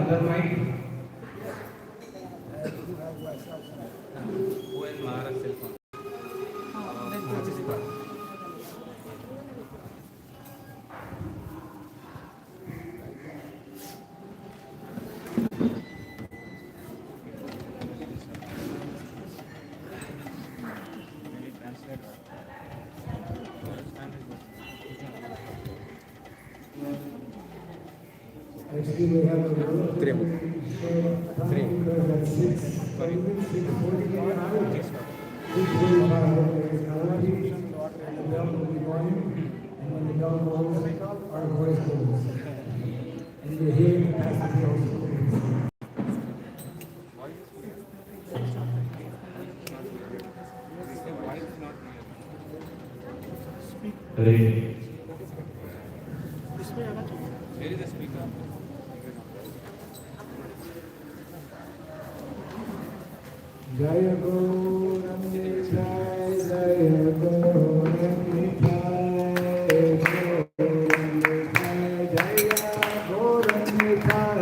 other mic. Actually, we have a room. Three. Because at 6:45, the bell will be going, and when the bell goes, our voice goes. And you're hearing the passage also. Hare. Where is the speaker? Jaya Gauranitai, Jaya Gauranitai, Jaya Gauranitai,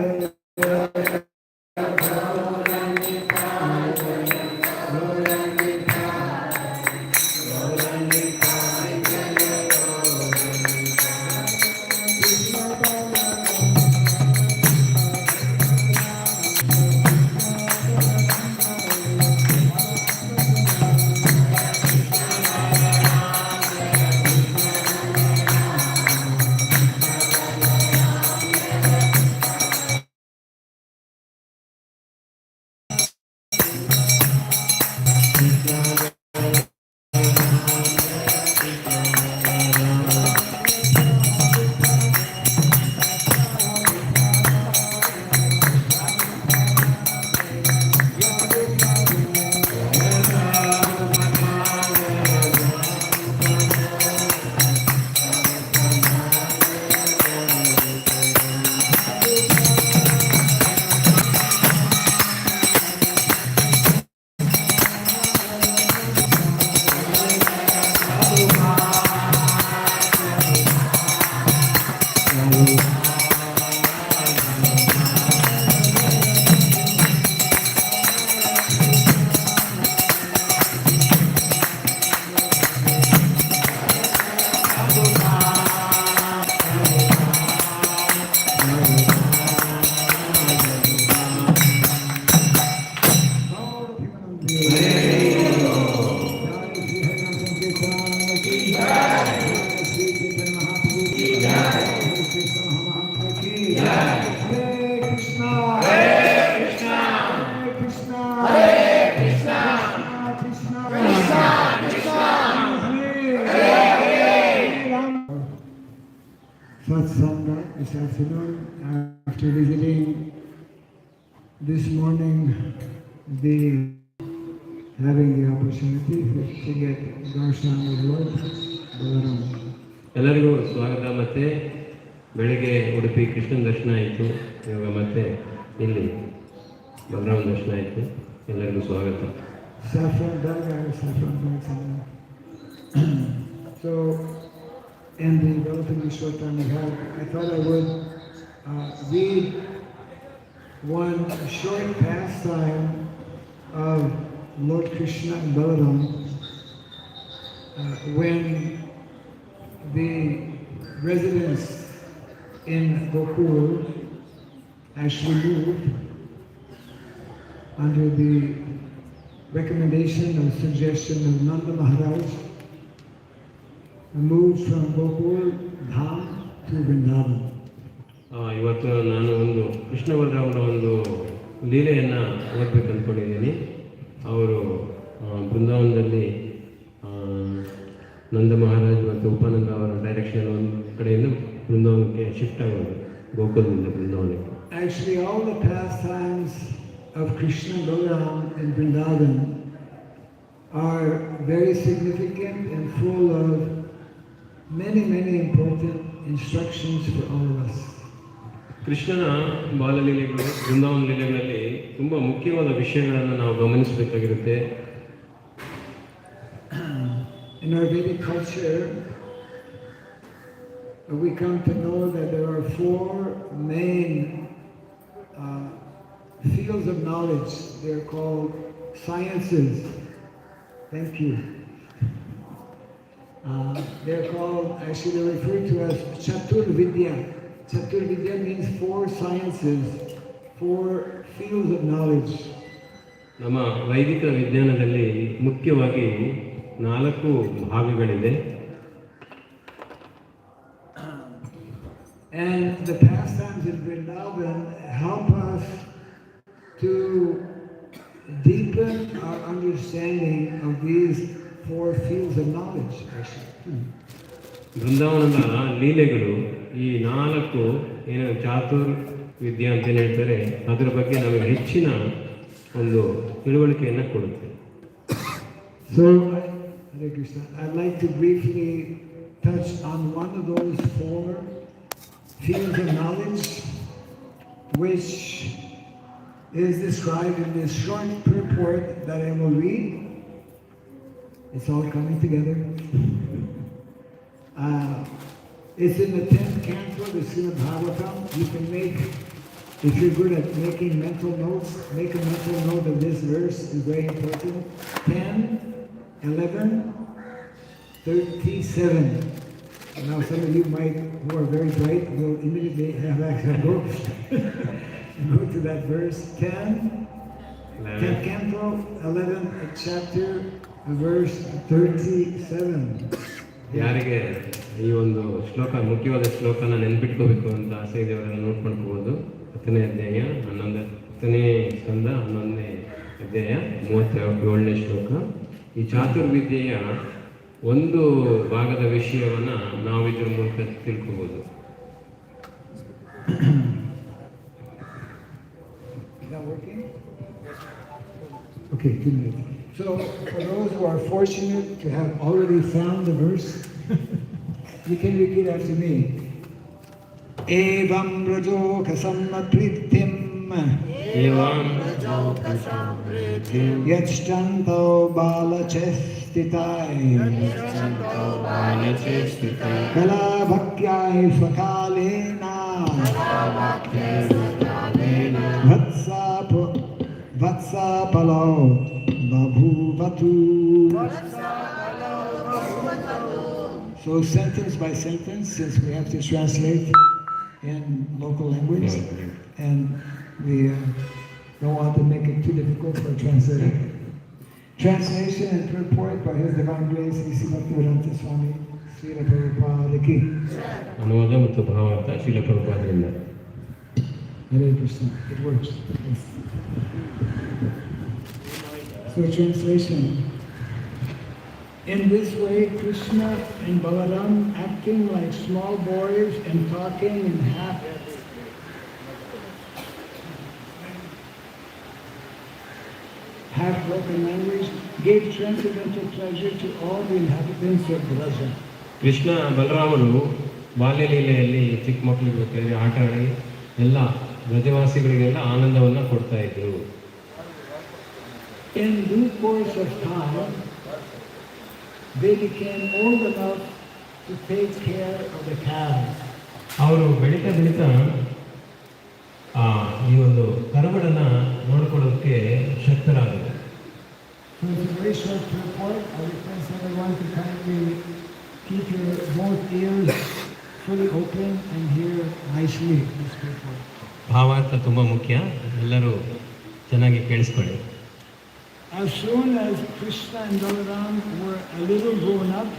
Satsanga this afternoon after visiting this morning, having the opportunity to get darshan of Lord Balarama. ಎಲ್ಲರಿಗೂ ಸ್ವಾಗತ. ಮತ್ತೆ ಬೆಳಗ್ಗೆ ಉಡುಪಿ ಕೃಷ್ಣನ ದರ್ಶನ ಆಯಿತು, ಇವಾಗ ಮತ್ತೆ ಇಲ್ಲಿ ಬಲರಾಮ ದರ್ಶನ ಆಯಿತು. ಎಲ್ಲರಿಗೂ ಸ್ವಾಗತ. Saffron Darga, Saffron Darga. So, in the relatively short time we have, I thought I would read one short pastime of Lord Krishna and Balaram when the residents in Gokul actually moved under the recommendation or suggestion of Nanda Maharaj, moved from Gokul Dham to Vrindavan. ಇವತ್ತು ನಾನು ಒಂದು ಕೃಷ್ಣ ಬಲರಾಮನ ಒಂದು ಲೀಲೆಯನ್ನು ಓದಬೇಕು ಅಂದ್ಕೊಂಡಿದ್ದೀನಿ. ಅವರು ಬೃಂದಾವನದಲ್ಲಿ ನಂದ ಮಹಾರಾಜ್ ಮತ್ತು ಉಪಾನಂದ ಅವರ ಡೈರೆಕ್ಷನ್ ಒಂದು ಕಡೆಯಿಂದ ಬೃಂದಾವನಕ್ಕೆ ಶಿಫ್ಟ್ ಆಗೋದು, ಗೋಕುಲದಿಂದ ಬೃಂದಾವನಕ್ಕೆ. Actually, all the pastimes of Krishna Balaram in Vrindavan are very significant and full of many important instructions for all of us. ಕೃಷ್ಣನ ಬಾಲಲೀಲೆಗಳು, ಬೃಂದಾವನ ಲೀಲೆಗಳಲ್ಲಿ ತುಂಬ ಮುಖ್ಯವಾದ ವಿಷಯಗಳನ್ನು ನಾವು ಗಮನಿಸಬೇಕಾಗಿರುತ್ತೆ. In our Vedic culture, we come to know that there are four main fields of knowledge. They're called sciences. Thank you. They're called, actually they're referred to as Chatur Vidya. Chatur Vidya means 4 sciences, 4 fields of knowledge. ನಮ್ಮ ವೈದಿಕ ವಿಜ್ಞಾನದಲ್ಲಿ ಮುಖ್ಯವಾಗಿ 4 ಭಾಗಗಳಿದೆ. And the pastimes in Vrindavan help us to deepen our understanding of these 4 fields of knowledge. ಬೃಂದಾವನದ ಲೀಲೆಗಳು ಈ 4 ಏನು ಚಾತುರ್ ವಿದ್ಯೆ ಅಂತ ಹೇಳ್ತಾರೆ, ಅದರ ಬಗ್ಗೆ ನಮಗೆ ಹೆಚ್ಚಿನ ಒಂದು ತಿಳುವಳಿಕೆಯನ್ನು ಕೊಡುತ್ತೆ. So, Hare Krishna, I'd like to briefly touch on one of those 4 fields of knowledge, which is described in this short purport that I will read. It's all coming together. It's in the 10th canto of the Srimad Bhagavatam. You can make, if you're good at making mental notes, make a mental note of this verse. It's very important. 10, 11, 37. Now some of you might, who are very bright, will immediately have access go to that verse. 10th canto, 11th chapter, verse 37. ಯಾರಿಗೆ ಈ ಒಂದು ಶ್ಲೋಕ, ಮುಖ್ಯವಾದ ಶ್ಲೋಕನ ನೆನ್ಪಿಟ್ಕೋಬೇಕು ಅಂತ ಆಸೆ ಇದೆ ಅವರೆಲ್ಲ ನೋಡ್ಕೊಂಡ್ಬೋದು. 10ನೇ ಅಧ್ಯಾಯ 10ನೇ ಸ್ಕಂದ 11ನೇ ಅಧ್ಯಾಯ 37ನೇ ಶ್ಲೋಕ. ಈ ಚಾತುರ್ವಿದ್ಯೆಯ ಒಂದು ಭಾಗದ ವಿಷಯವನ್ನು ನಾವು ಇದರ ಮೂಲಕ ತಿಳ್ಕೋಬೋದು. Okay, 2 minutes. So, for those who are fortunate to have already found the verse, you can repeat after me. Evam rajoka sammapritim yachtanto balachestitai kalabhakyai svakalena vatsa palo babhuvatu. So sentence by sentence, since we have to translate in local language, and we don't want to make it too difficult for a translator. Translation and purport by His Divine Grace, Sri Vadabandeswara, Srila Prabhupada ki. ಅನುವಾದ ಮತ್ತು ಭಾವಾರ್ಥ Srila ಪ್ರಭುಪಾದರಿಂದ. Hare Krishna. It works. Yes. So translation. In this way, Krishna and Balaram, acting like small boys and talking in half-broken language, gave transcendental pleasure to all the inhabitants of Braja. Krishna ಬಲರಾಮರು ಬಾಲ್ಯಲೀಲೆಯಲ್ಲಿ ಚಿಕ್ಕ ಮಕ್ಕಳಿಗೆ ಬೇಕಾದ್ರೆ ಆಟ ಆಡಿ ಎಲ್ಲ ಬ್ರಜವಾಸಿಗಳಿಗೆಲ್ಲ ಆನಂದವನ್ನು ಕೊಡ್ತಾ ಇದ್ರು. In due course of time, they became old enough to take care of the calves. ಅವರು ಬೆಳೀತಾ ಬೆಳೀತಾ ಈ ಒಂದು ಕರುಗಳನ್ನು ನೋಡಿಕೊಳ್ಳೋದಕ್ಕೆ ಶಕ್ತರಾದರು. So it's a very short report. I request everyone to kindly keep your both ears fully open and hear nicely this report. ಭಾವಾರ್ಥ ತುಂಬ ಮುಖ್ಯ, ಎಲ್ಲರೂ ಚೆನ್ನಾಗಿ ಕೇಳಿಸ್ಕೊಳ್ಳಿ. As soon as Krishna and Balaram were a little grown up,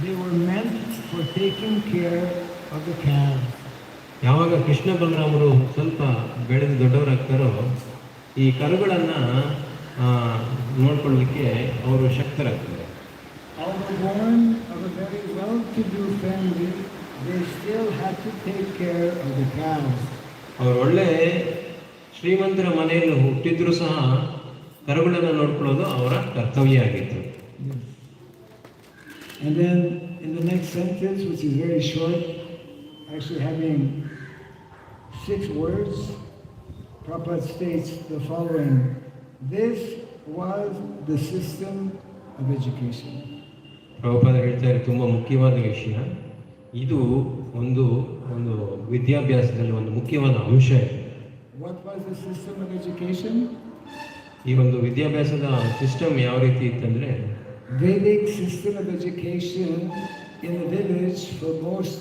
they were meant for taking care of the calves. ಯಾವಾಗ ಕೃಷ್ಣ ಬಲರಾಮರು ಸ್ವಲ್ಪ ಬೆಳೆದು ದೊಡ್ಡವರಾಗ್ತಾರೋ ಈ ಕರುಗಳನ್ನು ನೋಡ್ಕೊಳ್ಳಲಿಕ್ಕೆ ಅವರು ಶಕ್ತರಾಗ್ತಾರೆ. Although born of a very well-to-do family, they still had to take care of the cows. ಅವರು ಒಳ್ಳೆ ಶ್ರೀಮಂತರ ಮನೆಯಲ್ಲಿ ಹುಟ್ಟಿದ್ರು ಸಹ ಕರುಗಳನ್ನು ನೋಡ್ಕೊಳ್ಳೋದು ಅವರ ಕರ್ತವ್ಯ ಆಗಿತ್ತು. And then in the next sentence, which is very short, actually having 6 words, Prabhupada states the following: this was the system of education. Prabhupada ಹೇಳ್ತಾರೆ ತುಂಬ ಮುಖ್ಯವಾದ ವಿಷಯ ಇದು, ಒಂದು ವಿದ್ಯಾಭ್ಯಾಸದಲ್ಲಿ ಒಂದು ಮುಖ್ಯವಾದ ಅಂಶ ಇದೆ. what was the system of education? ಈ ಒಂದು ವಿದ್ಯಾಭ್ಯಾಸದ ಸಿಸ್ಟಮ್ ಯಾವ ರೀತಿ ಇತ್ತಂದರೆ, Vedic system of education in the village for most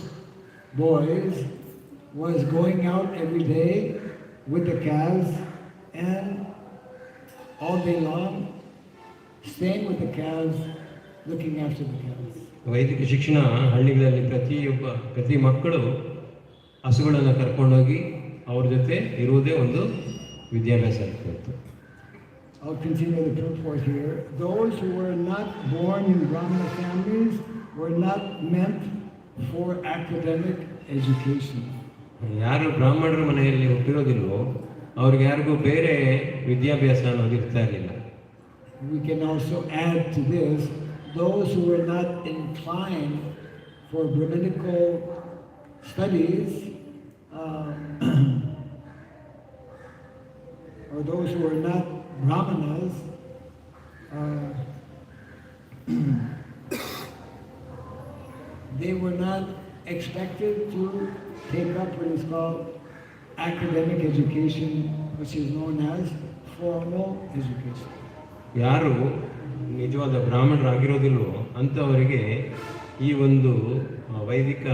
boys was going out every day with the calves and all day long staying with the calves, looking after the calves. ವೈದಿಕ ಶಿಕ್ಷಣ ಹಳ್ಳಿಗಳಲ್ಲಿ ಪ್ರತಿ ಮಕ್ಕಳು ಹಸುಗಳನ್ನು ಕರ್ಕೊಂಡೋಗಿ ಅವ್ರ ಜೊತೆ ಇರುವುದೇ ಒಂದು ವಿದ್ಯಾಭ್ಯಾಸ ಆಗ್ತಿತ್ತು. I'll continue the purport here. Those who were not born in Brahmana families were not meant for academic education. ಯಾರು ಬ್ರಾಹ್ಮಣರ ಮನೆಯಲ್ಲಿ ಹುಟ್ಟಿರೋದಿಲ್ವೋ ಅವ್ರಿಗೆ ಯಾರಿಗೂ ಬೇರೆ ವಿದ್ಯಾಭ್ಯಾಸ ಅನ್ನೋದು ಇರ್ತಾ ಇರಲಿಲ್ಲ. We can also add to this, those who were not inclined for Brahminical studies, or those who were not Brahmanas, they were not expected to take up what is called academic education, which is known as formal education. ಯಾರು ನಿಜವಾದ ಬ್ರಾಹ್ಮಣರಾಗಿರೋದಿಲ್ವೋ ಅಂಥವರಿಗೆ ಈ ಒಂದು ವೈದಿಕ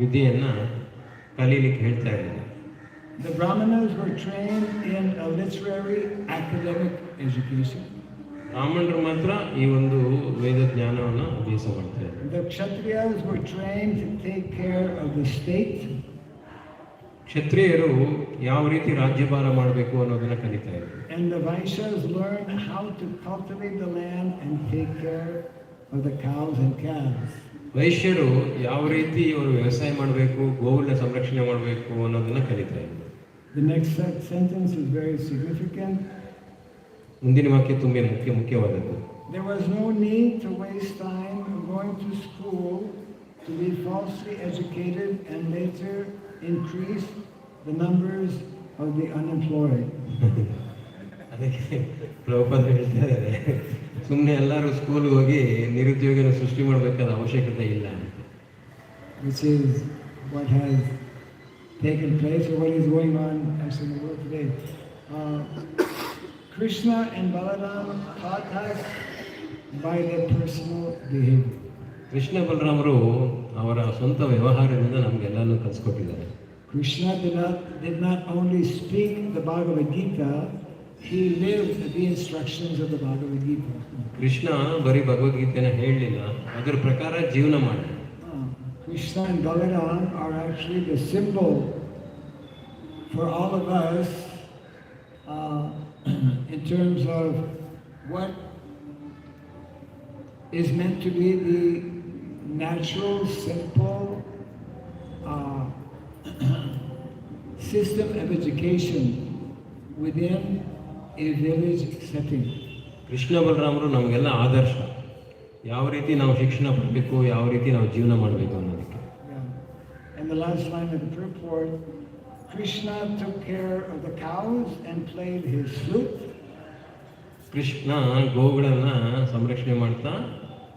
ವಿದ್ಯೆಯನ್ನು ಕಲೀಲಿಕ್ಕೆ ಹೇಳ್ತಾ ಇರಲಿಲ್ಲ. The Brahmanas were trained in a literary academic education. ಬ್ರಾಹ್ಮಣರು ಮಾತ್ರ ಈ ಒಂದು ವೇದ ಜ್ಞಾನವನ್ನು ಅಭ್ಯಾಸ ಮಾಡ್ತಾ ಇದ್ದಾರೆ. The Kshatriyas were trained to take care of the state. ಕ್ಷತ್ರಿಯರು ಯಾವ ರೀತಿ ರಾಜ್ಯಭಾರ ಮಾಡಬೇಕು ಅನ್ನೋದನ್ನ ಕಲಿತಾ ಇದ್ರು. And the Vaishyas learned how to cultivate the land and take care of the cows and calves. ವೈಶ್ಯರು ಯಾವ ರೀತಿ ಅವರು ವ್ಯವಸಾಯ ಮಾಡಬೇಕು, ಗೋವುಗಳ ಸಂರಕ್ಷಣೆ ಮಾಡಬೇಕು ಅನ್ನೋದನ್ನ ಕಲಿತಾ ಇದ್ರು. The next sentence is very significant. ಮುಂದಿನ ವಾಕ್ಯ ತುಂಬಾ ಮುಖ್ಯವಾದದ್ದು. There was no need to waste time going to school to be falsely educated and later increase the numbers of the unemployed. ಅದಕ್ಕೆ ಪ್ರಭುಪಾದ ಹೇಳ್ತಾ ಇದ್ದಾರೆ, ಸುಮ್ಮನೆ ಎಲ್ಲರೂ ಸ್ಕೂಲ್ಗೆ ಹೋಗಿ ನಿರುದ್ಯೋಗನ ಸೃಷ್ಟಿ ಮಾಡಬೇಕಾದ ಅವಶ್ಯಕತೆ ಇಲ್ಲ ಅಂತ. Which is what has taken place or what is going on actually in the world today. Krishna and Balarama taught us by their personal behavior. Krishna ಬಲರಾಮರು ಅವರ ಸ್ವಂತ ವ್ಯವಹಾರದಿಂದ ನಮಗೆಲ್ಲನೂ ಕಲಿಸ್ಕೊಟ್ಟಿದ್ದಾರೆ. Krishna did not only speak the Bhagavad Gita, he lived the instructions of the Bhagavad Gita. Krishna ಬರೀ ಭಗವದ್ಗೀತೆನ ಹೇಳಲಿಲ್ಲ, ಅದರ ಪ್ರಕಾರ ಜೀವನ ಮಾಡಿ. Krishna and Balaram are actually the symbol for all of us in terms of what is meant to be the natural, simple system of education within a village setting. Krishna ಬಲರಾಮರು ನಮಗೆಲ್ಲ ಆದರ್ಶ, ಯಾವ ರೀತಿ ನಾವು ಶಿಕ್ಷಣ ಪಡಬೇಕು, ಯಾವ ರೀತಿ ನಾವು ಜೀವನ ಮಾಡಬೇಕು ಅನ್ನೋದಕ್ಕೆ. And the last line of the purport, Krishna took care of the cows and played his flute. Krishna ಗೋವುಗಳನ್ನ ಸಂರಕ್ಷಣೆ ಮಾಡ್ತಾ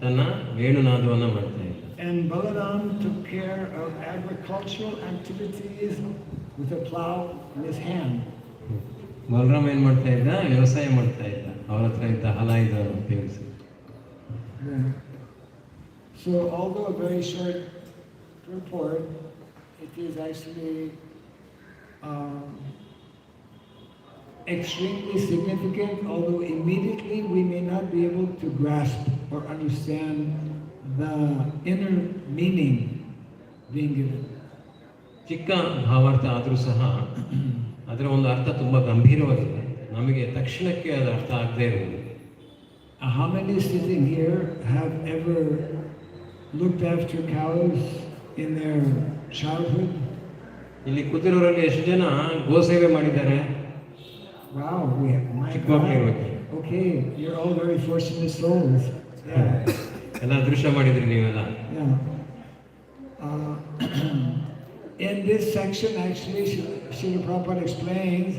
ತನ್ನ ವೇಣುನಾದವನ್ನ ಮಾಡ್ತಾ ಇದ್ದ. And Balaram took care of agricultural activities with a plow in his hand. Balarama ಏನ್ ಮಾಡ್ತಾ ಇದ್ದ? ವ್ಯವಸಾಯ ಮಾಡ್ತಾ ಇದ್ದ, ಅವರ ಹತ್ರ ಇದ್ದ ಹಲ ಇದನ್ನು ಉಪಯೋಗಿಸಿ. So although a very short report, it is actually extremely significant, although immediately we may not be able to grasp or understand the inner meaning being given. ಚಿಕ್ಕ ಭಾವಾರ್ಥ ಆದರೂ ಸಹ ಅದರ ಒಂದು ಅರ್ಥ ತುಂಬ ಗಂಭೀರವಾಗಿದೆ, ನಮಗೆ ತಕ್ಷಣಕ್ಕೆ ಅದರ ಅರ್ಥ ಆಗದೇ ಇರುವುದು. How many sitting here have ever looked after cows in their childhood? ಇಲ್ಲಿ ಕೂತಿರೋರಲ್ಲಿ ಎಷ್ಟು ಜನ ಗೋಸೇವೆ ಮಾಡಿದ್ದಾರೆ? Wow, we have, my God. Okay, you're all very fortunate souls. Yeah. ಎಲ್ಲ ಅದೃಷ್ಟ ಮಾಡಿದ್ರಿ ನೀವೆಲ್ಲ. Yeah. In this section, actually, Srila Prabhupada explains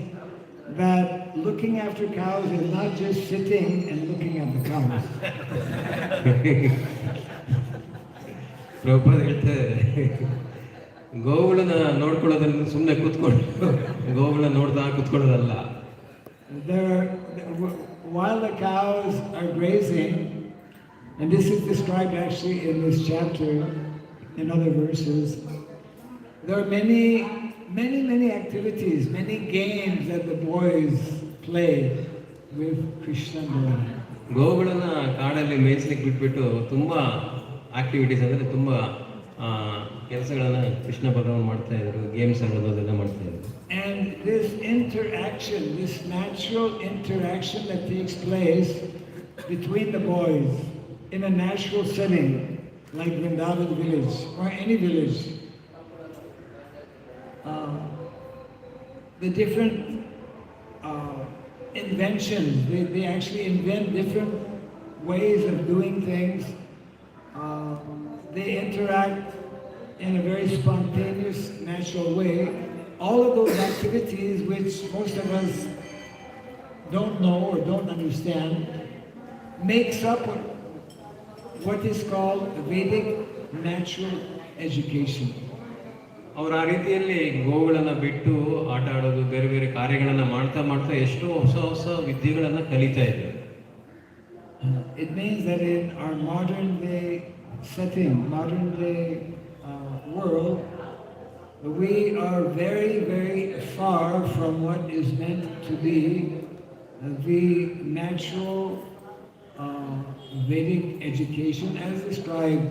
that looking after cows is not just sitting and looking at the cows. Prabhupada ಹೇಳ್ತಾರೆ, ಗೋವುಗಳನ್ನ ನೋಡ್ಕೊಳ್ಳೋದ್ರಿಂದ ಸುಮ್ಮನೆ ಕೂತ್ಕೊಂಡು ಗೋವುಗಳನ್ನ ನೋಡ್ತಾ ಕೂತ್ಕೊಳ್ಳೋದಲ್ಲ. While the cows are grazing, and this is described actually in this chapter, in other verses, there are many activities, many games that the boys play with Krishna and Balaram. ಗೋವುಗಳನ್ನ ಕಾಡಲ್ಲಿ ಮೇಯಿಸ್ಲಿಕ್ಕೆ ಬಿಟ್ಬಿಟ್ಟು ತುಂಬ activities ಅಂದರೆ ತುಂಬ ಕೆಲಸಗಳನ್ನ ಕೃಷ್ಣ ಬಲರಾಮ ಮಾಡ್ತಾ ಇದ್ರು, games ಆಡೋದು ಅದೆಲ್ಲ ಮಾಡ್ತಾ ಇದ್ರು. And this interaction, this natural interaction that takes place between the boys in a natural setting like Vrindavan village or any village, the different inventions, they actually invent different ways of doing things. They interact in a very spontaneous, natural way. All of those activities which most of us don't know or don't understand makes up what is called Vedic natural education. ಅವರು ಆ ರೀತಿಯಲ್ಲಿ ಗೋವುಗಳನ್ನು ಬಿಟ್ಟು ಆಟ ಆಡೋದು, ಬೇರೆ ಬೇರೆ ಕಾರ್ಯಗಳನ್ನು ಮಾಡ್ತಾ ಮಾಡ್ತಾ ಎಷ್ಟೋ ಹೊಸ ಹೊಸ ವಿದ್ಯೆಗಳನ್ನು ಕಲಿತಾ ಇದ್ದಾರೆ. It means that in our modern day setting, modern day world, we are very, very far from what is meant to be the natural Vedic education as described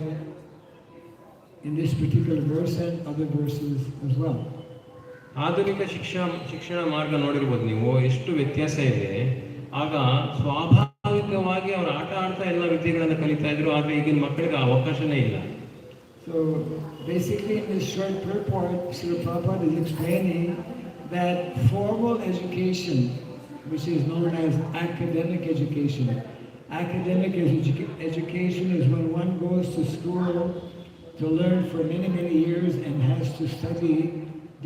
in this particular verse and other verses as well. ಆಧುನಿಕ ಶಿಕ್ಷಣ ಮಾರ್ಗ ನೋಡಿರ್ಬೋದು ನೀವು, ಎಷ್ಟು ವ್ಯತ್ಯಾಸ ಇದೆ. ಆಗ ಸ್ವಾಭಾವಿಕವಾಗಿ ಅವರು ಆಟ ಆಡ್ತಾ ಎಲ್ಲ ವಿದ್ಯೆಗಳನ್ನು ಕಲಿತಾ ಇದ್ರು, ಆದರೆ ಈಗಿನ ಮಕ್ಕಳಿಗೆ ಆ ಅವಕಾಶನೇ ಇಲ್ಲ. So basically in this short purport, Srila Prabhupada is explaining that formal education, which is known as academic education. Academic education is when one goes to school to learn for many, many years and has to study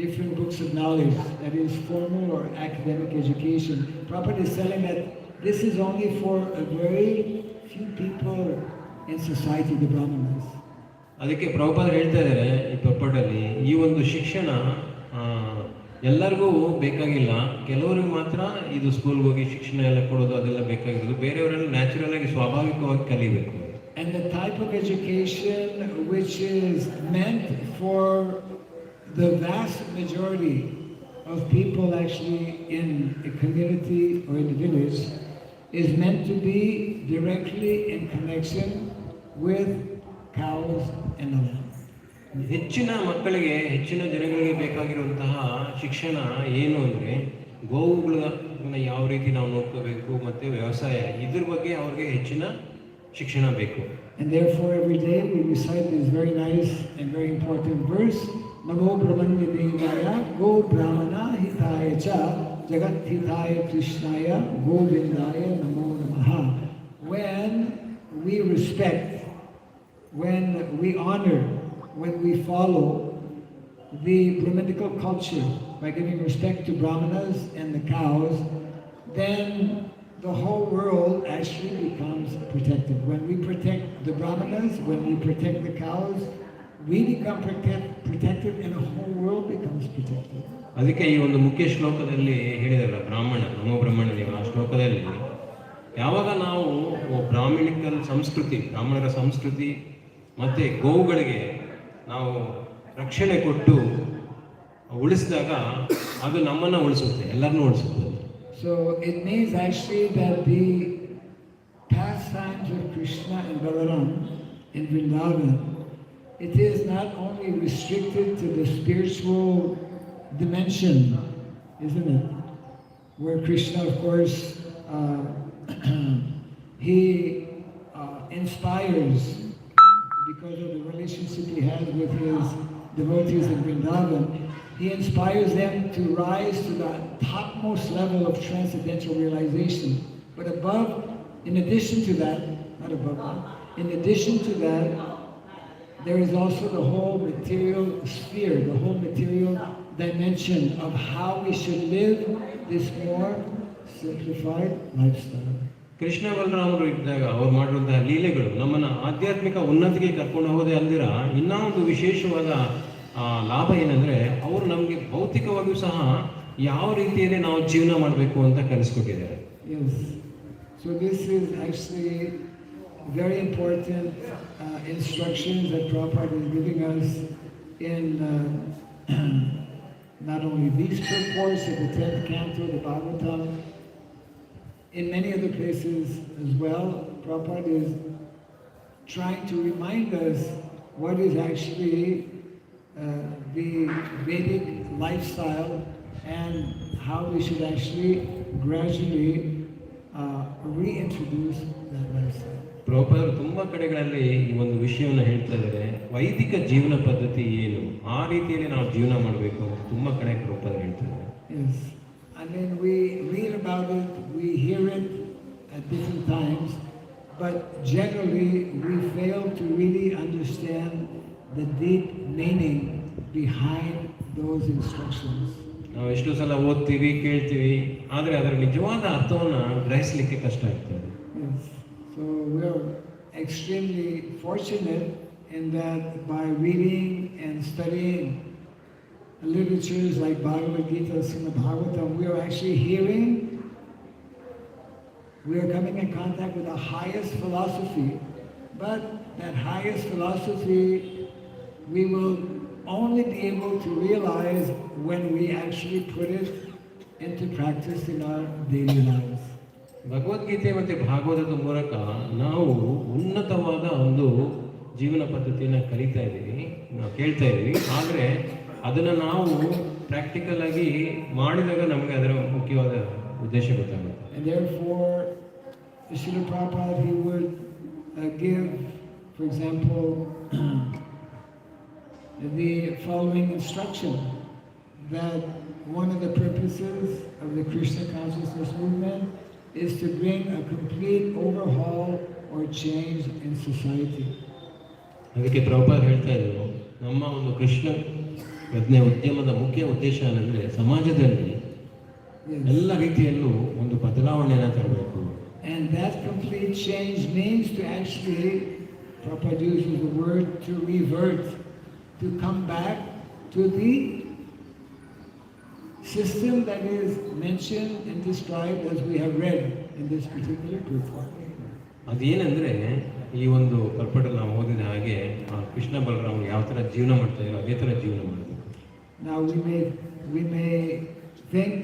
different books of knowledge. That is formal or academic education. Prabhupada is telling that this is only for a very few people in society, the Brahmanas. ಅದಕ್ಕೆ ಪ್ರಭುಪಾದರು ಹೇಳ್ತಾ ಇದ್ದಾರೆ ಈ ಪರ್ಪಟಲ್ಲಿ, ಈ ಒಂದು ಶಿಕ್ಷಣ ಎಲ್ಲರಿಗೂ ಬೇಕಾಗಿಲ್ಲ, ಕೆಲವರಿಗೆ ಮಾತ್ರ ಇದು ಸ್ಕೂಲ್ಗೆ ಹೋಗಿ ಶಿಕ್ಷಣ ಎಲ್ಲ ಕೊಡೋದು ಅದೆಲ್ಲ ಬೇಕಾಗಿರೋದು, ಬೇರೆಯವರೆಲ್ಲ ನ್ಯಾಚುರಲ್ ಆಗಿ ಸ್ವಾಭಾವಿಕವಾಗಿ ಕಲಿಬೇಕು. And the type of education which is meant for the vast majority of people actually in a community or in a village is meant to be directly in connection with cows and the land. ಹೆಚ್ಚಿನ ಮಕ್ಕಳಿಗೆ, ಹೆಚ್ಚಿನ ಜನಗಳಿಗೆ ಬೇಕಾಗಿರುವಂತಹ ಶಿಕ್ಷಣ ಏನು ಅಂದರೆ ಗೋವುಗಳನ್ನ ಯಾವ ರೀತಿ ನಾವು ನೋಡ್ಕೋಬೇಕು ಮತ್ತು ವ್ಯವಸಾಯ, ಇದ್ರ ಬಗ್ಗೆ ಅವ್ರಿಗೆ ಹೆಚ್ಚಿನ ಶಿಕ್ಷಣ ಬೇಕು. And therefore every day we recite this very nice and very important verse, Namo Brahmanya Devaya Go Brahmana Hitaya Cha Jagat Hitaya Krishnaya Govindaya Namo Namaha. When we respect, when we honor, when we follow the Brahminical culture by giving respect to Brahmanas and the cows, then the whole world actually becomes protected. When we protect the Brahmanas, when we protect the cows, we become protected and the whole world becomes protected. ಅದಕ್ಕೆ ಈ ಒಂದು ಮುಖ್ಯ ಶ್ಲೋಕದಲ್ಲಿ ಹೇಳಿದಲ್ಲ ಬ್ರಾಹ್ಮಣ, ನಮೋ ಬ್ರಾಹ್ಮಣ ನೀವು, ಆ ಶ್ಲೋಕದಲ್ಲಿ ಯಾವಾಗ ನಾವು ಬ್ರಾಹ್ಮಣಿಕಲ್ ಸಂಸ್ಕೃತಿ, ಬ್ರಾಹ್ಮಣರ ಸಂಸ್ಕೃತಿ ಮತ್ತು ಗೋವುಗಳಿಗೆ ನಾವು ರಕ್ಷಣೆ ಕೊಟ್ಟು ಉಳಿಸಿದಾಗ ಅದು ನಮ್ಮನ್ನು ಉಳಿಸುತ್ತೆ, ಎಲ್ಲರನ್ನೂ ಉಳಿಸುತ್ತೆ. So it means actually that the pastimes of Krishna and Balaram in Vrindavan, it is not only restricted to the spiritual dimension, isn't it? Where Krishna, of course, he inspires because of the relationship he has with his devotees in Vrindavan. He inspires them to rise to the topmost level of transcendental realization. But above, in addition to that, not above that, in addition to that, there is also the whole material sphere, the whole material dimension of how we should live this more simplified lifestyle. Krishna ಬಲರಾಮರು ಇದ್ದಾಗ ಅವ್ರು ಮಾಡಿರುವಂತಹ ಲೀಲೆಗಳು ನಮ್ಮನ್ನು ಆಧ್ಯಾತ್ಮಿಕ ಉನ್ನತಿಗೆ ಕರ್ಕೊಂಡು ಹೋಗೋದೇ ಅಲ್ದಿರ ಇನ್ನೂ ಒಂದು ವಿಶೇಷವಾದ ಲಾಭ ಏನಂದರೆ ಅವರು ನಮಗೆ ಭೌತಿಕವಾಗಿಯೂ ಸಹ ಯಾವ ರೀತಿಯಲ್ಲಿ ನಾವು ಜೀವನ ಮಾಡಬೇಕು ಅಂತ ಕಲಿಸ್ಕೊಟ್ಟಿದ್ದಾರೆ. Yes. So this is actually very important instructions that Prabhupada is giving us in not only these purports of the 10th canto, the Bhagavatam, in many other places as well. Prabhupada is trying to remind us what is actually the Vedic lifestyle and how we should actually gradually reintroduce that lifestyle. ಪ್ರಭುಪಾದರು ತುಂಬ ಕಡೆಗಳಲ್ಲಿ ಈ ಒಂದು ವಿಷಯವನ್ನು ಹೇಳ್ತಾ ಇದ್ದಾರೆ. ವೈದಿಕ ಜೀವನ ಪದ್ಧತಿ ಏನು, ಆ ರೀತಿಯಲ್ಲಿ ನಾವು ಜೀವನ ಮಾಡಬೇಕು ಅಂತ ತುಂಬ ಕಡೆ ಪ್ರಭುಪಾದರು ಹೇಳ್ತಾ ಇದ್ದಾರೆ. Yes. I mean, we read about it, we hear it at different times, but generally we fail to really understand the deep meaning behind those instructions. ನಾವು ಎಷ್ಟೋ ಸಲ ಓದ್ತೀವಿ, ಕೇಳ್ತೀವಿ, ಆದರೆ ಅದರ ನಿಜವಾದ ಅರ್ಥವನ್ನು ಗ್ರಹಿಸಲಿಕ್ಕೆ ಕಷ್ಟ ಆಗ್ತದೆ. Yes. So we're extremely fortunate in that by reading and studying literatures like Bhagavad Gita, Srimad Bhagavatam, we are actually hearing, we are coming in contact with the highest philosophy, but that highest philosophy we will only be able to realize when we actually put it into practice in our daily lives. Bhagavad Gita ಮತ್ತು ಭಾಗವತದ ಮೂಲಕ ನಾವು ಉನ್ನತವಾದ ಒಂದು ಜೀವನ ಪದ್ಧತಿಯನ್ನು ಕಲಿತಾ ಇದ್ದೀವಿ, ನಾವು ಕೇಳ್ತಾ ಇದ್ದೀವಿ. ಆದರೆ ಅದನ್ನು ನಾವು ಪ್ರಾಕ್ಟಿಕಲ್ ಆಗಿ ಮಾಡಿದಾಗ ನಮಗೆ ಅದರ ಮುಖ್ಯವಾದ ಉದ್ದೇಶ ಗೊತ್ತಾಗುತ್ತೆ. And therefore, Srila Prabhupada, he would give, for example, the following instruction, that one of the purposes of the Krishna consciousness movement is to bring a complete overhaul or change in society. ಅದಕ್ಕೆ ಪ್ರಭುಪಾದ ಹೇಳ್ತಾ ಇದ್ರು, ನಮ್ಮ ಒಂದು ಕೃಷ್ಣ ಪ್ರಜ್ಞೆ ಉದ್ಯಮದ ಮುಖ್ಯ ಉದ್ದೇಶ ಏನಂದರೆ ಸಮಾಜದಲ್ಲಿ ಎಲ್ಲ ರೀತಿಯಲ್ಲೂ ಒಂದು ಬದಲಾವಣೆಯನ್ನು ತರಬೇಕು. And that complete change means to actually, Prabhupada uses the word to revert, to come back to the system that is mentioned and described as we have read in this particular purport. ಅದೇನೆಂದರೆ ಈ ಒಂದು ಪರ್ಪಟಲ್ಲಿ ನಾವು ಓದಿದ ಹಾಗೆ ಕೃಷ್ಣ ಬಲರಾಮರು ಯಾವ ಥರ ಜೀವನ ಮಾಡ್ತಾ ಇದ್ರು ಅದೇ ಥರ ಜೀವನ ಮಾಡಬೇಕು. Now we may think,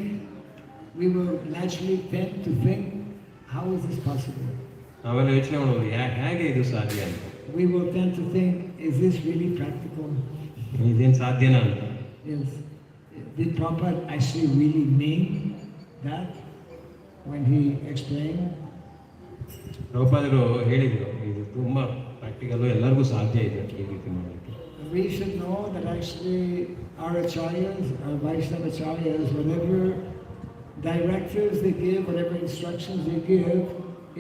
we will naturally tend to think, how is this possible? ನಾವೆಲ್ಲ ಯೋಚನೆ ಮಾಡೋದು ಹೇಗೆ ಇದು ಸಾಧ್ಯ ಅಂತ. We will tend to think, is this really practical? ಇದೇನು ಸಾಧ್ಯನಾ ಅಂತ. Yes. Did Prabhupada actually really mean that when he explained? ಪ್ರಭುಪಾದರು ಹೇಳಿದರು ಇದು ತುಂಬ ಪ್ರಾಕ್ಟಿಕಲ್ಲು, ಎಲ್ಲರಿಗೂ ಸಾಧ್ಯ ಇದೆ ಈ ರೀತಿ ಮಾಡಲಿಕ್ಕೆ. We should know that actually our acharyas, our Vaishnava acharyas, whatever directives they give, whatever instructions they give,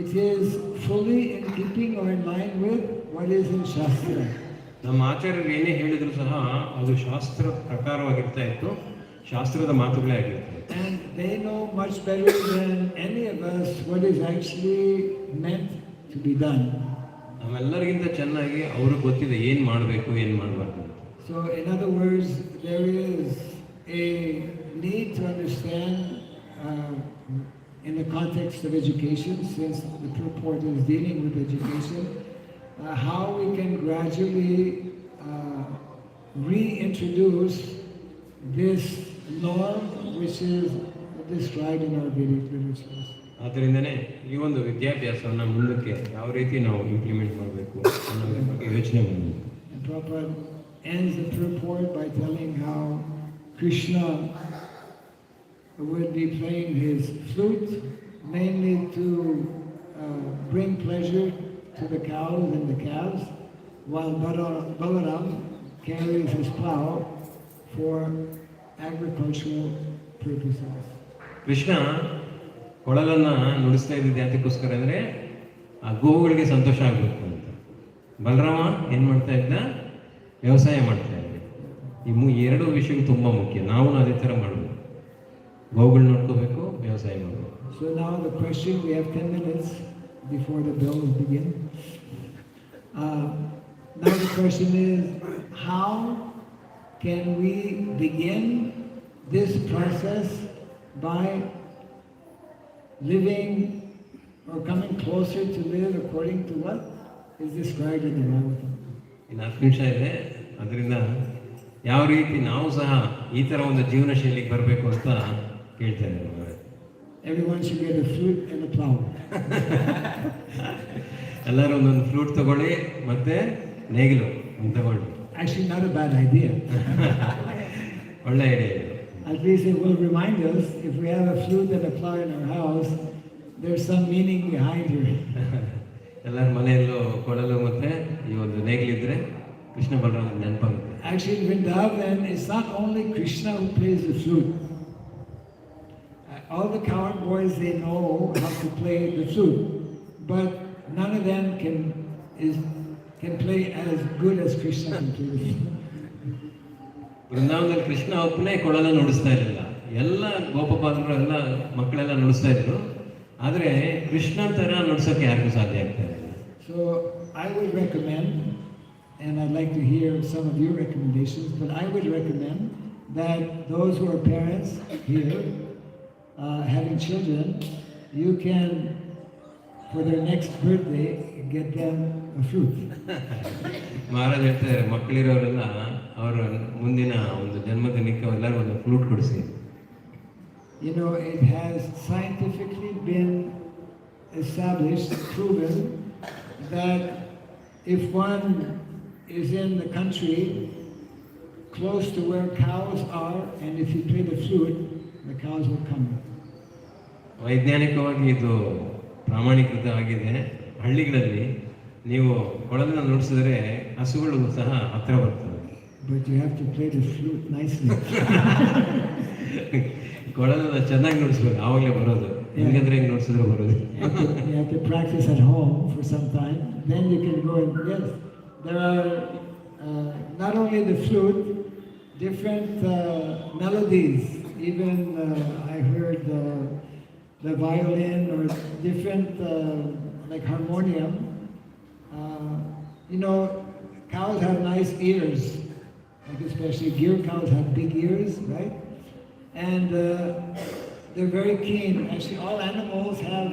it is fully in keeping or in line with what is in Shastra. ನಮ್ಮ ಆಚಾರ್ಯರು ಏನೇ ಹೇಳಿದ್ರು ಸಹ ಅದು ಶಾಸ್ತ್ರ ಪ್ರಕಾರವಾಗಿರ್ತಾ ಇತ್ತು, ಶಾಸ್ತ್ರದ ಮಾತುಗಳೇ ಆಗಿರ್ತದೆ. And they know much better than any of us what is actually meant to be done. ನಾವೆಲ್ಲರಿಗಿಂತ ಚೆನ್ನಾಗಿ ಅವ್ರಿಗೆ ಗೊತ್ತಿದೆ ಏನು ಮಾಡಬೇಕು ಏನು ಮಾಡಬಾರ್ದು. So in other words, there is a need to understand in the context of education, since the purport is dealing with education, how we can gradually reintroduce this norm which is described in our Vedic literatures. ಆದ್ದರಿಂದನೇ ಈ ಒಂದು ವಿದ್ಯಾಭ್ಯಾಸವನ್ನು ಮುಂದಕ್ಕೆ ಯಾವ ರೀತಿ ನಾವು implement ಮಾಡಬೇಕು ಅನ್ನೋದ್ರ ಬಗ್ಗೆ ಯೋಚನೆ ಮಾಡಬೇಕು. And Prabhupada ends the purport by telling how Krishna would be playing his flute mainly to bring pleasure to the cows and the calves, while Balaram carries his plow for agricultural purposes. Krishna ಕೊಳಲನ್ನು ನುಡಿಸ್ತಾ ಇದ್ದಿದ್ದು ಅದಕ್ಕೋಸ್ಕರ ಅಂದರೆ ಆ ಗೋವುಗಳಿಗೆ ಸಂತೋಷ ಆಗಬೇಕು ಅಂತ. ಬಲರಾಮ ಏನು ಮಾಡ್ತಾ ಇದ್ದ? ವ್ಯವಸಾಯ ಮಾಡ್ತಾ ಇದ್ದ. ಈ ಎರಡು ವಿಷಯಗಳು ತುಂಬ ಮುಖ್ಯ. ನಾವು ಅದೇ ಥರ ಮಾಡಬೇಕು, ಗೋವುಗಳು ನೋಡ್ಕೋಬೇಕು, ವ್ಯವಸಾಯ ಮಾಡಬೇಕು. So now the question, we have 10 minutes before the bells begin. Now the question is, how can we begin this process by living or coming closer to live according to what is described in the Bhagavatam. ಇನ್ನು 10 ನಿಮಿಷ ಇದೆ. ಅದರಿಂದ ಯಾವ ರೀತಿ ನಾವು ಸಹ ಈ ಥರ ಒಂದು ಜೀವನ ಶೈಲಿಗೆ ಬರಬೇಕು ಅಂತ ಕೇಳ್ತಾ ಇದ್ದಾರೆ. Everyone should get a flute and a plow. ಎಲ್ಲರೂ ಒಂದೊಂದು ಫ್ಲೂಟ್ ತಗೊಳ್ಳಿ ಮತ್ತೆ ನೇಗಿಲು ತಗೊಳ್ಳಿ. Actually, not a bad idea. ಒಳ್ಳೆ ಐಡಿಯಾ ಇದೆ. At least it will remind us, if we have a flute and a plow in our house, there's some meaning behind it. ಎಲ್ಲರ ಮನೆಯಲ್ಲೂ ಕೊಡಲು ಮತ್ತೆ ಈ ಒಂದು ನೇಗಿಲಿದ್ರೆ ಕೃಷ್ಣ ಬಲರಾಮ ನೆನಪಾಗುತ್ತೆ. Actually, in Vrindavan, it's not only Krishna who plays the flute. All the cowherd boys, they know how to play the flute, but none of them can play as good as Krishna can play the flute. ವೃಂದಾವನದಲ್ಲಿ Krishna ಒಬ್ಬನೇ ಕೊಡಲ ನುಡಿಸ್ತಾ ಇರಲಿಲ್ಲ, ಎಲ್ಲ ಗೋಪಪಾಲರು ಎಲ್ಲ ಮಕ್ಕಳೆಲ್ಲ ನುಡಿಸ್ತಾ ಇದ್ರು. ಆದರೆ ಕೃಷ್ಣ ಥರ ನುಡ್ಸೋಕೆ ಯಾರಿಗೂ ಸಾಧ್ಯ ಆಗ್ತಾ ಇರಲಿಲ್ಲ. So I would recommend, and I'd like to hear some of your recommendations, but I would recommend that those who are parents here, having children, you can, for their next birthday, get them a flute. Maharaj ಹೇಳ್ತಾರೆ, ಮಕ್ಕಳಿರೋರೆಲ್ಲ ಅವರ ಮುಂದಿನ ಒಂದು ಜನ್ಮದಿನಕ್ಕೆ ಎಲ್ಲರೂ ಒಂದು flute ಕೊಡಿಸಿ. You know, it has scientifically been established, proven, that if one is in the country close to where cows are, and if you play the flute, the cows will come. ವೈಜ್ಞಾನಿಕವಾಗಿ ಇದು ಪ್ರಾಮಾಣೀಕೃತ ಆಗಿದೆ. ಹಳ್ಳಿಗಳಲ್ಲಿ ನೀವು ಕೊಳಲನ್ನು ನುಡಿಸಿದ್ರೆ ಹಸುಗಳು ಸಹ ಹತ್ತಿರ ಬರ್ತವೆ. But you have to play the flute nicely. ಕೊಳಲನ್ನು ಚೆನ್ನಾಗಿ ನುಡಿಸ್ಬೇಕು, ಆವಾಗಲೇ ಬರೋದು. ಹೆಂಗಂದ್ರೆ ಹೆಂಗೆ ನುಡಿಸಿದ್ರೆ ಬರೋದು. You have to practice at home for some time. Then you can go and yes, there are not only the flute, different melodies. Even I heard the violin or different like harmonium. You know, cows have nice ears, like especially gyr cows have big ears, right? And they're very keen. Actually, all animals have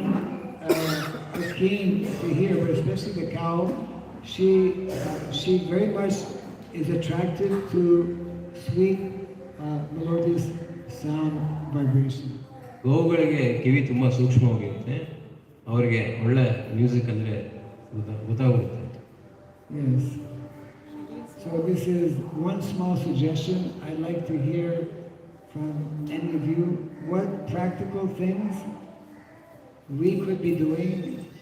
are keen to hear, but especially the cow. She very much is attracted to sweet, melodious sound vibration. ಗೋವುಗಳಿಗೆ ಕಿವಿ ತುಂಬ ಸೂಕ್ಷ್ಮವಾಗಿರುತ್ತೆ, ಅವರಿಗೆ ಒಳ್ಳೆ music ಅಂದರೆ ಗೊತ್ತಾಗುತ್ತೆ. Yes. So this is one small suggestion. I'd like to hear from any of you what practical things we could be doing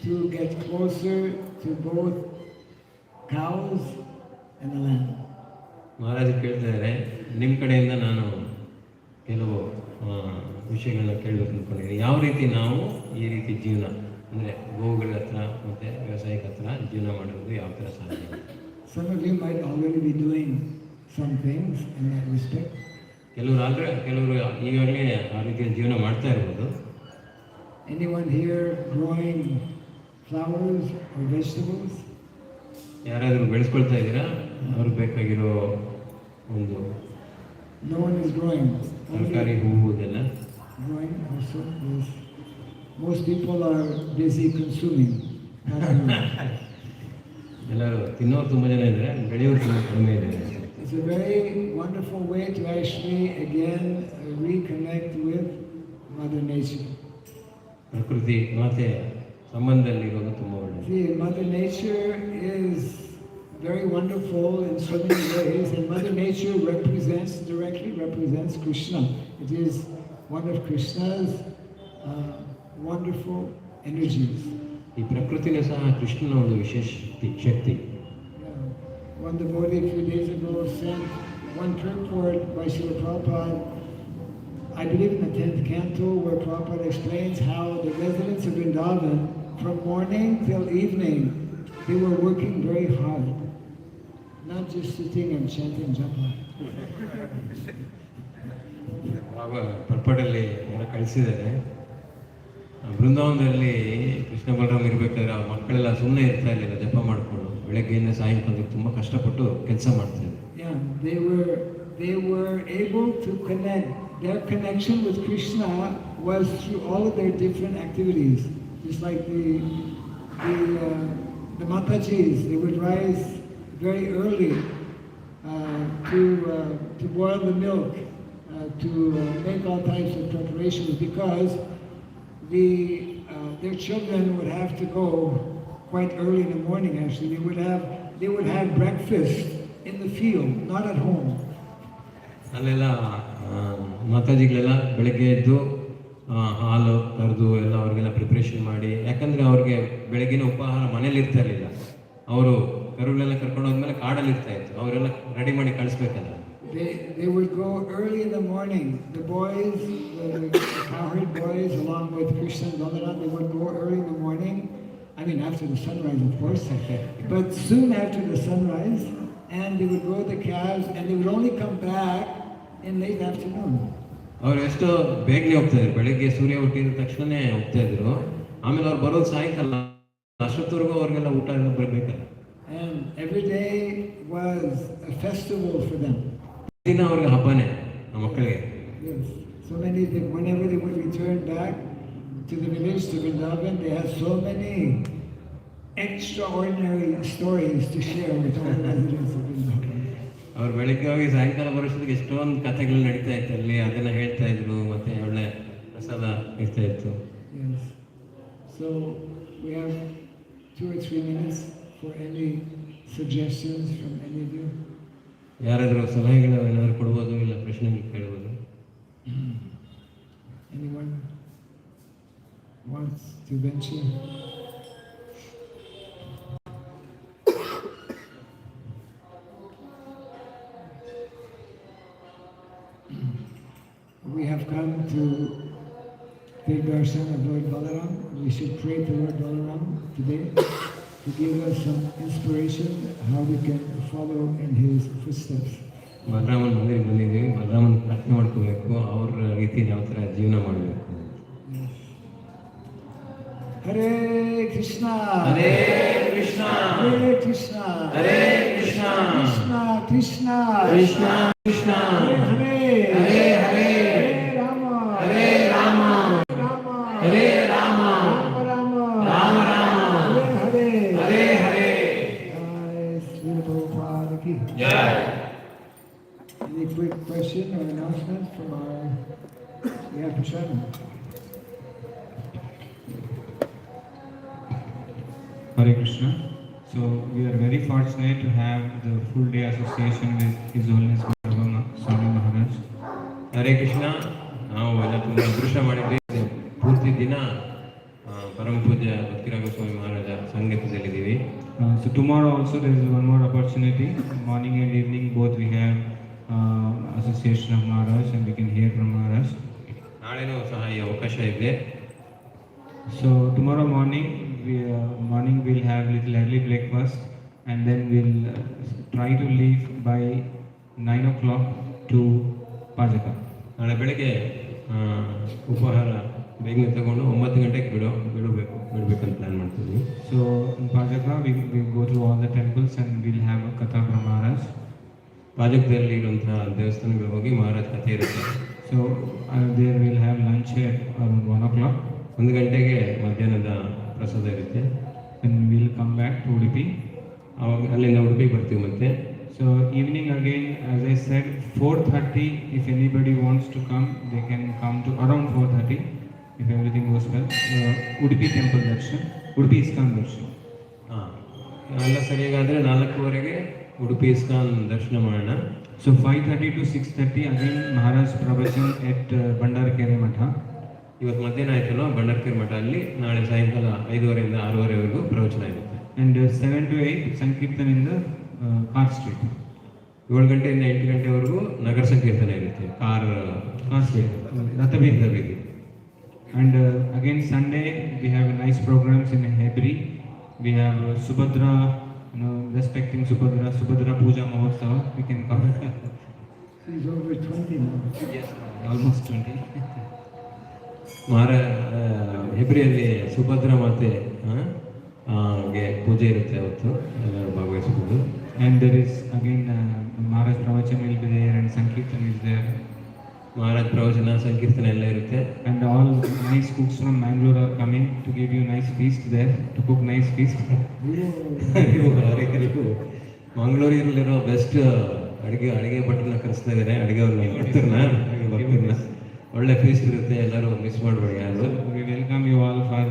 to get closer to both cows and the land. ಮಹಾರಾಜ ಕೇಳ್ತಿದ್ದಾರೆ, ನಿಮ್ಮ ಕಡೆಯಿಂದ ನಾನು ಕೆಲವು ವಿಷಯಗಳನ್ನ ಕೇಳಬೇಕು ಅಂದ್ಕೊಂಡಿದ್ದೀನಿ. ಯಾವ ರೀತಿ ನಾವು ಈ ರೀತಿ ಜೀವನ ಅಂದರೆ ಗೋವುಗಳ ಹತ್ರ ಮತ್ತು ವ್ಯವಸಾಯಕ್ಕೆ ಹತ್ರ ಜೀವನ ಮಾಡೋದು ಯಾವ ಥರ ಸಾಧ್ಯ? Some of you might already be doing some things in that respect. ಕೆಲವರು ಈಗಾಗಲೇ ಆ ರೀತಿಯ ಜೀವನ ಮಾಡ್ತಾ ಇರ್ಬೋದು. Anyone here growing flowers or vegetables? ಯಾರಾದರೂ ಬೆಳೆಸ್ಕೊಳ್ತಾ ಇದ್ದೀರಾ? ಅವ್ರಿಗೆ ಬೇಕಾಗಿರೋ ಒಂದು No one is growing. ತರಕಾರಿ, ಹೂವು ಇದೆಲ್ಲ Growing also is. Most people are busy consuming. not growing. ಎಲ್ಲರೂ ತಿನ್ನೋರು ತುಂಬ ಜನ ಇದ್ದಾರೆ, ಬೆಳೆಯೋರು ತುಂಬ ಕಡಿಮೆ ಇದೆ. It's a very wonderful way to actually again reconnect with Mother Nature. ಪ್ರಕೃತಿ ಮಾತೆ ಸಂಬಂಧದಲ್ಲಿರೋದು ತುಂಬ ಒಳ್ಳೆಯದು. See, Mother Nature is very wonderful in so many ways, and Mother Nature directly represents Krishna. It is one of Krishna's wonderful energies. ಈ ಪ್ರಕೃತಿನೂ ಸಹ ಕೃಷ್ಣನ ಒಂದು ವಿಶೇಷ ಶಕ್ತಿ. One devotee a few days ago sent one purport by Srila Prabhupada, I believe in the 10th canto, where Prabhupada explains how the residents of Vrindavan, from morning till evening, they were working very hard, not just sitting and chanting japa. ಪರ್ಪಡಲ್ಲಿ ಎಲ್ಲ ಕಳಿಸಿದ್ದಾರೆ. ಬೃಂದಾವನದಲ್ಲಿ ಕೃಷ್ಣ ಬಲರಾಮ್ ಇರಬೇಕಾದ್ರೆ ಆ ಮಕ್ಕಳೆಲ್ಲ ಸುಮ್ಮನೆ ಇರ್ತಾ ಇರಲಿಲ್ಲ, ಜಪ ಮಾಡಿಕೊಂಡು ಬೆಳಗ್ಗೆಯಿಂದ ಸಾಯಂಕಾಲ ತುಂಬ ಕಷ್ಟಪಟ್ಟು ಕೆಲಸ ಮಾಡ್ತಿದ್ರು. Yeah, they were they were able to connect. Their connection with Krishna was through all of their different activities. Just like the Matajis, they would rise very early to boil the milk, to make all types of preparations, because their children would have to go quite early in the morning. Actually, they would have breakfast in the field, not at home. ಅಲ್ಲೆಲ್ಲ ಮಾತಾಜಿಗಳೆಲ್ಲ ಬೆಳಗ್ಗೆ ಎದ್ದು ಹಾಲು ಕರೆದು ಎಲ್ಲ ಅವ್ರಿಗೆಲ್ಲ preparation ಮಾಡಿ, ಯಾಕಂದರೆ ಅವ್ರಿಗೆ ಬೆಳಗಿನ ಉಪಹಾರ ಮನೇಲಿ ಇರ್ತಾ ಇರಲಿಲ್ಲ. ಅವರು ಕರುಗಳೆಲ್ಲ ಕರ್ಕೊಂಡು ಹೋದ್ಮೇಲೆ ಕಾಡಲ್ಲಿ ಇರ್ತಾ ಇತ್ತು, ಅವರೆಲ್ಲ ರೆಡಿ ಮಾಡಿ ಕಳಿಸ್ಬೇಕಲ್ಲ. They would go early in the morning. The boys, the cowherd boys, along with Krishna and Balaram, they would go early in the morning. I mean, after the sunrise, of course, but soon after the sunrise, and they would grow the calves, and they would only come back in late afternoon. ಅವ್ರು ಎಷ್ಟೋ ಬೇಗನೆ ಹೋಗ್ತಾ ಇದ್ರು, ಬೆಳಗ್ಗೆ ಸೂರ್ಯ ಹುಟ್ಟಿದ ತಕ್ಷಣನೇ ಹೋಗ್ತಾ ಇದ್ರು. ಆಮೇಲೆ ಅವ್ರು ಬರೋದು ಸಾಯಂಕಾಲ, ಅಷ್ಟೊತ್ತವರೆಗೂ ಅವ್ರಿಗೆಲ್ಲ ಊಟ ಎಲ್ಲ ಬರಬೇಕಲ್ಲ. And every day was a festival for them. ದಿನ ಅವ್ರಿಗೆ ಹಬ್ಬನೇ ನಮ್ಮ ಮಕ್ಕಳಿಗೆ. Yes, so many that whenever they would return back to the village, to Vrindavan, they had so many extraordinary stories to share with all the residents of Vrindavan. ಅವ್ರು ಬೆಳಗ್ಗೆ ಹೋಗಿ ಸಾಯಂಕಾಲ ಬರೋಷ್ಟೊತ್ತಿಗೆ ಎಷ್ಟೊಂದು ಕಥೆಗಳು ನಡೀತಾ ಇತ್ತು ಅಲ್ಲಿ, ಅದನ್ನ ಹೇಳ್ತಾ ಇದ್ರು, ಮತ್ತೆ ಒಳ್ಳೆ ಪ್ರಸಾದ ಇರ್ತಾ ಇತ್ತು. Yes. So we have 2 or 3 minutes for any suggestions from any of you. ಯಾರಾದರೂ ಸಲಹೆಗಳು ಏನಾದರೂ ಕೊಡ್ಬೋದು, ಇಲ್ಲ ಪ್ರಶ್ನೆ ಕೇಳ್ಬೋದು. Anyone wants to venture? We have come to take darshan of Lord Balaram. We should pray to Lord Balaram today to give us some inspiration how we can follow in his footsteps. ಬಲರಾಮನ ಮಂದಿರಕ್ಕೆ ಬಂದಿದ್ದೀವಿ, ಬಲರಾಮನ ಪ್ರಾರ್ಥನೆ ಮಾಡ್ಕೋಬೇಕು, ಅವ್ರ ರೀತಿಯಲ್ಲಿ ಯಾವ ಥರ ಜೀವನ ಮಾಡಬೇಕು. Hare Krishna, Hare Krishna, Hare Krishna, Hare Krishna, Krishna Krishna, Krishna Krishna, Hare Hare Hare, Hare, Hare Rama, Hare Rama, Rama, Hare Rama, Rama Rama, Rama Rama, Hare Hare, Hare Hare. Srila Prabhupada ki. Jai. Any quick question or announcement from our Prashad? Hare Krishna. So we are very fortunate to have the full day association with His Holiness Vadabandeswara Swami Maharaj. Hare Krishna. ನಾವು ಎಲ್ಲ ತುಂಬ ಅದೃಷ್ಟ ಮಾಡಿದ್ದೀವಿ, ಪೂರ್ತಿ ದಿನ ಪರಮ ಪೂಜ್ಯ ಭಕ್ತಿರಾಘವ ಸ್ವಾಮಿ ಮಹಾರಾಜ ಸಂಗೀತದಲ್ಲಿದ್ದೀವಿ. So tomorrow also there is one more opportunity. Morning and evening both we have association of Maharaj and we can hear from Maharaj. ನಾಳೆನೂ ಸಹ ಈ ಅವಕಾಶ ಇದೆ. So tomorrow morning we'll have little early breakfast and then we'll try to leave by 9 o'clock to Pajaka. ನಾಳೆ ಬೆಳಗ್ಗೆ ಉಪಹಾರ ಬೇಗನೆ ತಗೊಂಡು 9 ಗಂಟೆಗೆ ಬಿಡಬೇಕಂತ ಪ್ಲಾನ್ ಮಾಡ್ತೀವಿ. So in Pajaka we go to all the temples and we'll have a katha from Maharaj. ಪಾಜಕದಲ್ಲಿ ಇರುವಂತಹ ದೇವಸ್ಥಾನಗಳಿಗೆ ಹೋಗಿ ಮಹಾರಾಜ್ ಕಥೆ ಇರುತ್ತೆ. So there we'll have lunch at around 1 o'clock. 1 ಗಂಟೆಗೆ ಮಧ್ಯಾಹ್ನದ ಪ್ರಸಾದ ಇರುತ್ತೆ. Then we'll come back to Udupi. ಅವಾಗ ಅಲ್ಲಿಂದ ಉಡುಪಿಗೆ ಬರ್ತೀವಿ ಮತ್ತೆ. So evening again, as I said, 4:30. If anybody wants to come, they can come to around 4:30 if everything goes well. Udupi temple darshan, Udupi ISKCON darshan. ಎಲ್ಲ ಸರಿಯಾಗಾದರೆ 4:15ಗೆ Udupi ISKCON ದರ್ಶನ ಮಾಡೋಣ. So 5:30 to 6:30 again Maharaj pravachan at Bandarkere Matha. ಇವತ್ತು ಮಧ್ಯಾಹ್ನ ಆಯ್ತಲ್ಲ ಬಂಡರ್ಕೇರ್ ಮಠ ಅಲ್ಲಿ, ನಾಳೆ ಸಾಯಂಕಾಲ 5:30 ಇಂದ 6:30ವರೆಗೂ ಪ್ರವಚನ ಇರುತ್ತೆ. And 7 to 8 Sankirtan in the Car Street. 7 ಗಂಟೆಯಿಂದ 8 ಗಂಟೆವರೆಗೂ ನಗರ ಸಂಕೀರ್ತನೆ ಇರುತ್ತೆ, car Street. Rathabeedi. And again Sunday we have nice programs in Hebri. We have Subhadra, respecting Subhadra Puja Mahotsava. We can come. He's over 20 now. Yes, almost 20. ಹೆಬ್ರಿಯಲ್ಲಿ ಸುಭದ್ರ ಮಾತೆ ಗೆ ಪೂಜೆ ಇರುತ್ತೆ, ಅವತ್ತು ಎಲ್ಲರೂ ಭಾಗವಹಿಸಬಹುದು. And there is again Maharaj Pravachan will be there and Sankirtan is there. Maharaj ಪ್ರವಚನ ಸಂಕೀರ್ತನ ಎಲ್ಲ ಇರುತ್ತೆ. And all nice cooks from Mangalore are coming to give you nice feast there, to cook nice feast. ಅವರಿಗೂ ಮಂಗಳೂರಿನಲ್ಲಿರೋ best ಅಡುಗೆ ಭಟ್ರನ್ನ ಕರೆಸ್ತಾ ಇದ್ದಾರೆ, ಭಕ್ತರನ್ನ ಒಳ್ಳೆ feast ಇರುತ್ತೆ, ಎಲ್ಲರೂ miss ಮಾಡಬೇಡಿ ಯಾರು. We welcome you all for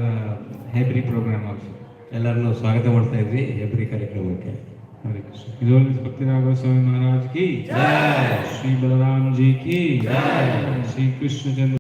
Hebri program also. ಎಲ್ಲರನ್ನೂ ಸ್ವಾಗತ ಮಾಡ್ತಾ ಇದ್ವಿ ಹೆಬ್ರಿ ಕಾರ್ಯಕ್ರಮಕ್ಕೆ. Hare Krishna. His Holiness Bhakti Raghav Swami Maharaj ki Jai. Shri Balaram ji ki Jai. Shri Krishna Chandra